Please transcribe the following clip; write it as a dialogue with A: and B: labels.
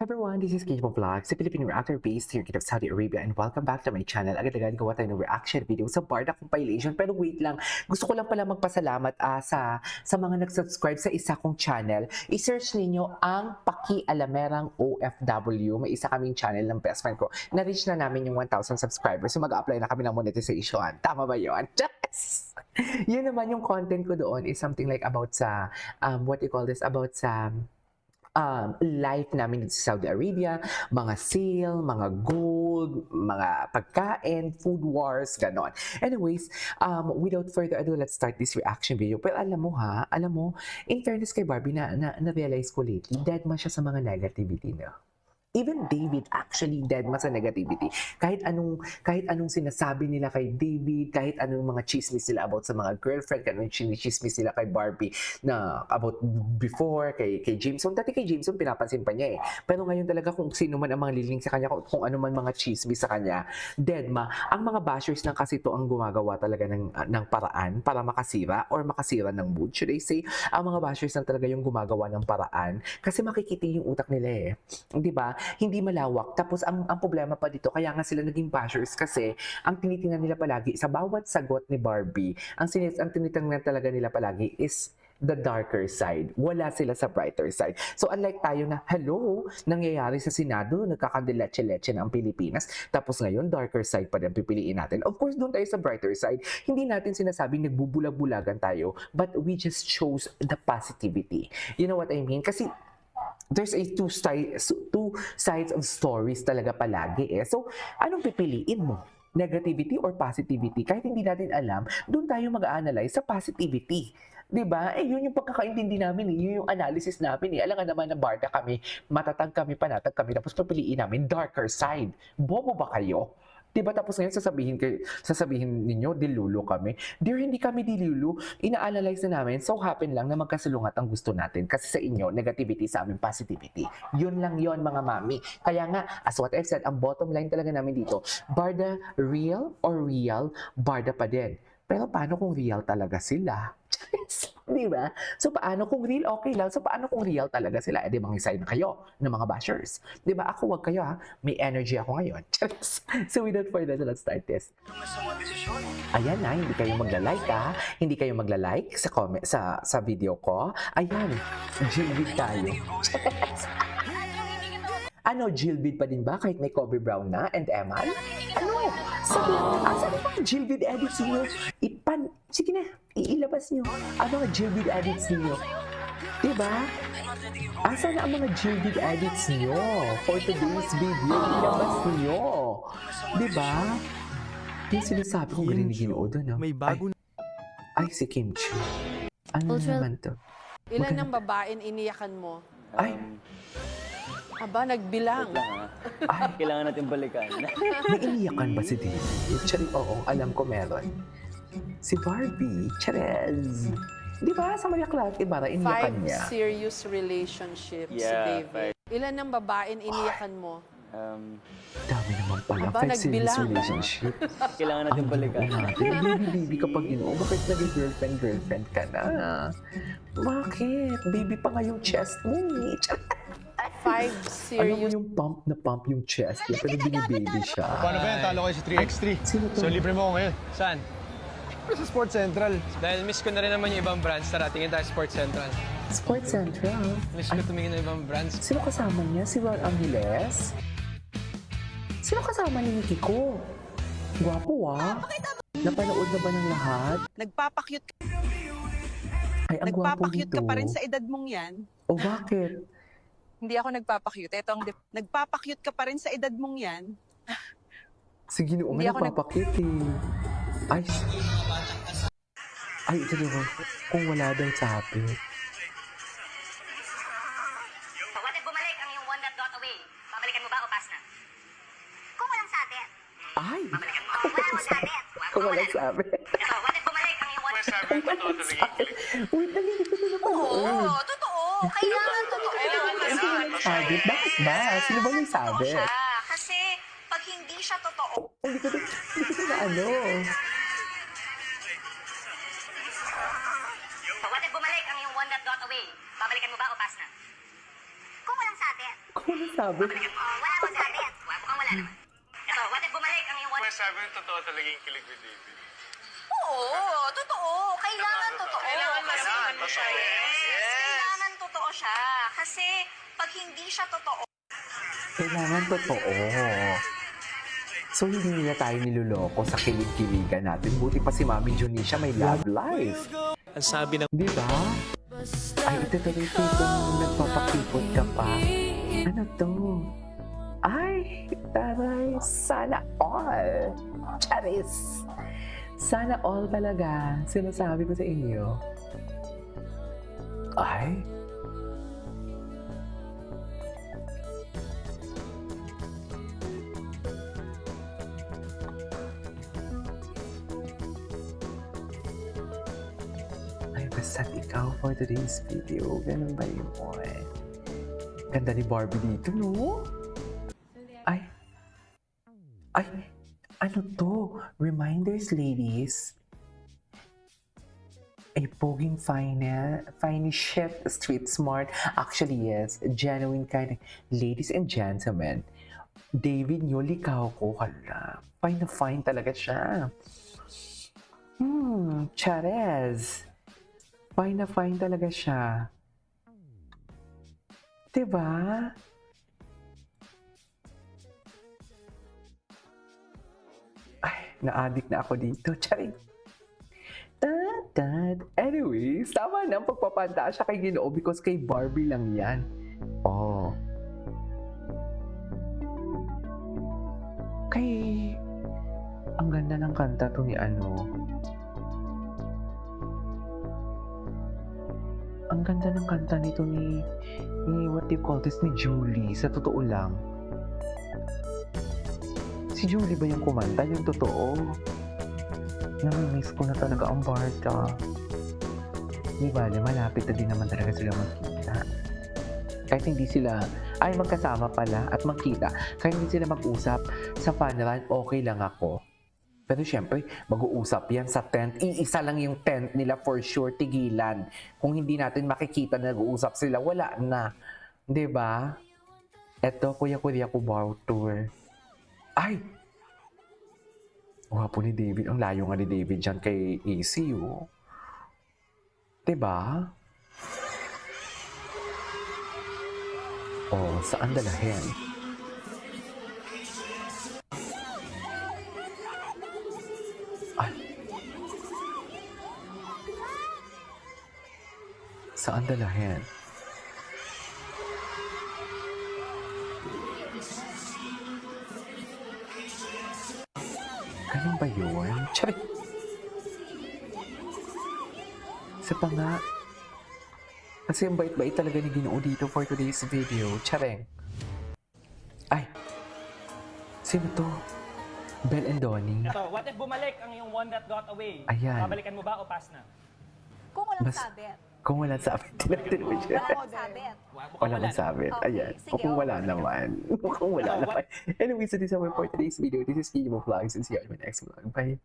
A: Everyone, this is Kate Vlog, sa Filipino reactor based here in Saudi Arabia, and welcome back to my channel. Agad-agad gawa tayo ng reaction video sa Barda compilation. Pero wait lang, gusto ko lang pala magpasalamat sa mga nag-subscribe sa isa kong channel. I-search ninyo ang Pakialamerang OFW. May isa kaming channel ng best friend ko. Na-reach na namin yung 1,000 subscribers. So mag-apply na kami ng monetization. Tama ba yun? Yes! Yun naman yung content ko doon is something like about sa, about sa life namin dito sa Saudi Arabia, mga sale, mga gold, mga pagkain, food wars, ganon. Anyways, without further ado, let's start this reaction video. Pero alam mo, in fairness kay Barbie, na-realize ko lately, dead man siya sa mga negativity na. Even David actually dead man sa negativity. Kahit anong sinasabi nila kay David, kahit anong mga chismis nila about sa mga girlfriend, kahit anong chismis nila kay Barbie na about before, kay Jameson. Dati kay Jameson, pinapansin pa niya eh. Pero ngayon talaga kung sino man ang mga liling sa kanya, kung ano man mga chismis sa kanya, dead ma. Ang mga bashers lang kasi ito ang gumagawa talaga ng paraan para makasira or makasira ng mood, should I say. Ang mga bashers lang talaga yung gumagawa ng paraan kasi makikita yung utak nila eh. Di ba? Hindi malawak. Tapos ang problema pa dito, kaya nga sila naging bashers kasi ang tinitingnan nila palagi sa bawat sagot ni Barbie, ang tinitingnan talaga nila palagi is the darker side. Wala sila sa brighter side. So unlike tayo na, hello, nangyayari sa Senado, nagkakadileche-leche na ang Pilipinas, tapos ngayon, darker side pa rin pipiliin natin. Of course, doon tayo sa brighter side. Hindi natin sinasabing nagbubulag-bulagan tayo, but we just chose the positivity. You know what I mean? Kasi there's a two sides of stories talaga palagi eh. So, anong pipiliin mo? Negativity or positivity? Kahit hindi natin alam, doon tayo mag-analyze sa positivity. 'Di ba? Eh, yun yung pagkakaintindi namin eh. Yun yung analysis namin eh. Alam nga naman na Barda kami, matatag kami, panatag kami, tapos pipiliin namin darker side. Bobo ba kayo? 'Di ba? Tapos ngayon sasabihin ninyo, dilulo kami. Dear, hindi kami dilulo. Ina-analyze na namin. So happen lang na magkasalungat ang gusto natin. Kasi sa inyo, negativity, sa amin, positivity. Yun lang yon mga mami. Kaya nga, as what I've said, ang bottom line talaga namin dito, Barda real or real, Barda pa din. Pero paano kung real talaga sila? Di ba? So, paano kung real, okay lang. So, paano kung real talaga sila? Eh, di mangisay na kayo ng mga bashers. Di ba? Ako, wag kayo ha. May energy ako ngayon. So, without further ado, let's start this. Ayan na, hindi kayo magla-like ha. Hindi kayo magla-like sa comment, sa video ko. Ayan, jilbid tayo. Ano, jilbid pa din ba kahit may Kobe Brown na and Eman? Ano? Sabi ba jilbid edits niyo? Sige na, iilabas niyo ang mga jilbid edits niyo. Diba? Asan na ang mga jilbid edits niyo for today's video? Ilabas niyo. Diba? Yung sinasabi ko galing ni Ginoo doon.
B: May bago
A: Ay, si Kim Chiu. Ano naman to?
C: Ilan ng babaeng iniyakan mo?
A: Ay,
C: Aba, nagbilang.
A: ay,
D: Kailangan natin balikan.
A: may iniyakan ba si David? Tsari, oo, alam ko meron. Si Barbie, Cherez. Di ba? Sa Maria Clara Ibarra, iniyakan
C: 5
A: niya.
C: serious relationships,
D: Yeah,
C: David. Ilan ng babaeng iniyakan mo?
A: Dami naman pala.
C: Aba,
A: 5 serious
C: nagbilang.
A: relationship.
D: Kailangan natin balikan.
A: Baby kapag Ginoo, bakit naging girlfriend ka na? Bakit? Baby pa nga yung chest mo eh.
C: 5
A: Alam mo
C: serious...
A: yung pump yung chest niya, pero binibaby siya.
B: Paano ba yan? Talo kayo sa 3x3.
A: Sino to?
B: So, libre mo ako ngayon.
E: Saan?
B: Sa Sports Central.
E: Dahil miss ko na rin naman yung ibang brands, tara, tingin tayo Sports Central.
A: Sports Central.
E: Miss ko tumingin ng ibang brands.
A: Sino kasama niya? Si Ron Angeles? Sino kasama ni Kiko? Gwapo ah. Napanood na ba ng lahat?
F: Nagpapakyut
A: Ay, ang gwapo
F: Nagpapakyut
A: dito.
F: ka pa rin sa edad mong yan.
A: O bakit?
F: Hindi ako nagpapakyut. Ito ang nagpapakyut ka pa rin sa edad mong yan.
A: Si Ginoo
F: Hindi
A: nga
F: ako
A: nagpapakit eh. Ay, ito naman. Kung wala daw sabi.
G: What if bumalik ang iyong one that got away? Babalikan mo ba o pass na? Kung walang sabit.
A: Ay!
G: Babalikan mo. Walang sabit.
A: Kung wala sabi.
G: Ito, what if bumalik ang iyong one that got away?
A: Wait, dali, hindi ko na napanood.
G: Oo, totoo. Kailangan totoo.
A: Sabi? Bakit ba? Sino ba yung sabi?
G: Siya. Kasi pag hindi siya totoo,
A: Hindi ko na ano.
G: what if bumalik ang iyong one that got away? Babalikan mo ba o pass na? Kung walang sabit.
A: Ano sabi?
G: Wala akong sabi. Mukhang wala naman. Ito, what if bumalik ang iyong one...
B: Sabi mo, totoo talaga yung kilig ni David.
G: Oo, totoo. Kailangan totoo. Kailangan masaman mo siya. Yes. Kailangan totoo siya. Kasi pag hindi siya totoo,
A: Kailangan totoo. So, hindi nila tayo niloloko sa kilig-kiligan natin. Buti pa si Mami Junisha may love life.
E: Ang sabi ng
A: Di ba? Ay, ito tuloy ko itong nagpapakipot ka pa. Ano to? Ay, taray, sana all. Charis. Sana all talaga. Sinasabi ko sa inyo. Ay, ay, basta't ikaw for today's video. Ganun ba yun, boy? Ganda ni Barbie dito, no? Ay. Ay. Ano to? Reminders, ladies. A poging fine shit, street smart. Actually, yes. Genuine kind of. Ladies and gentlemen, David nyo, likaw ko. Hala. Fine na fine talaga siya. Charez. Fine na fine talaga siya. Diba? Ay, na-addict na ako dito. Charing. Anyways, tama na ang pagpapanta siya kay Ginoo because kay Barbie lang yan. Oh. Kay... Ang ganda ng kanta to ni ano. Ang ganda ng kanta nito ni what do you call this, ni Julie. Sa totoo lang. Si Julie ba yung kumanta? Yung totoo? Nami-miss ko na talaga ang Barta. Di bale, malapit na din naman talaga sila magkita. Kahit hindi sila, ay magkasama pala at magkita. Kahit hindi sila mag-usap sa fun run, okay lang ako. Pero syempre, mag-uusap yan sa tent. Iisa lang yung tent nila for sure, tigilan. Kung hindi natin makikita na nag-uusap sila, wala na. Di ba? Eto, kuya-kuya ko bar tour. Ay! Wapo ni David. Ang layo nga ni David dyan kay AC, oh. Diba? Oh, saan dalahin? Ay. Saan dalahin? Ganun ba yun? Charing! Isa pa nga. Kasi ang bait-bait talaga ni Ginoo dito for today's video. Charing! Ay! Sino to? Belle and Donnie.
H: Ito, what if bumalik ang iyong one that got away?
A: Ayan.
H: Babalikan mo ba o pass na?
I: Kung walang
A: Mas-
I: sabit.
A: Kung wala sabit, tinatid mo siya.
I: Walang sabit.
A: Wala mang sabit.
I: Okay,
A: Ayan.
I: sige,
A: O kung wala
I: okay.
A: naman. O kung wala naman. Anyway, so this is our for today's video. This is Kimo Vlogs and see you on my next vlog. Bye!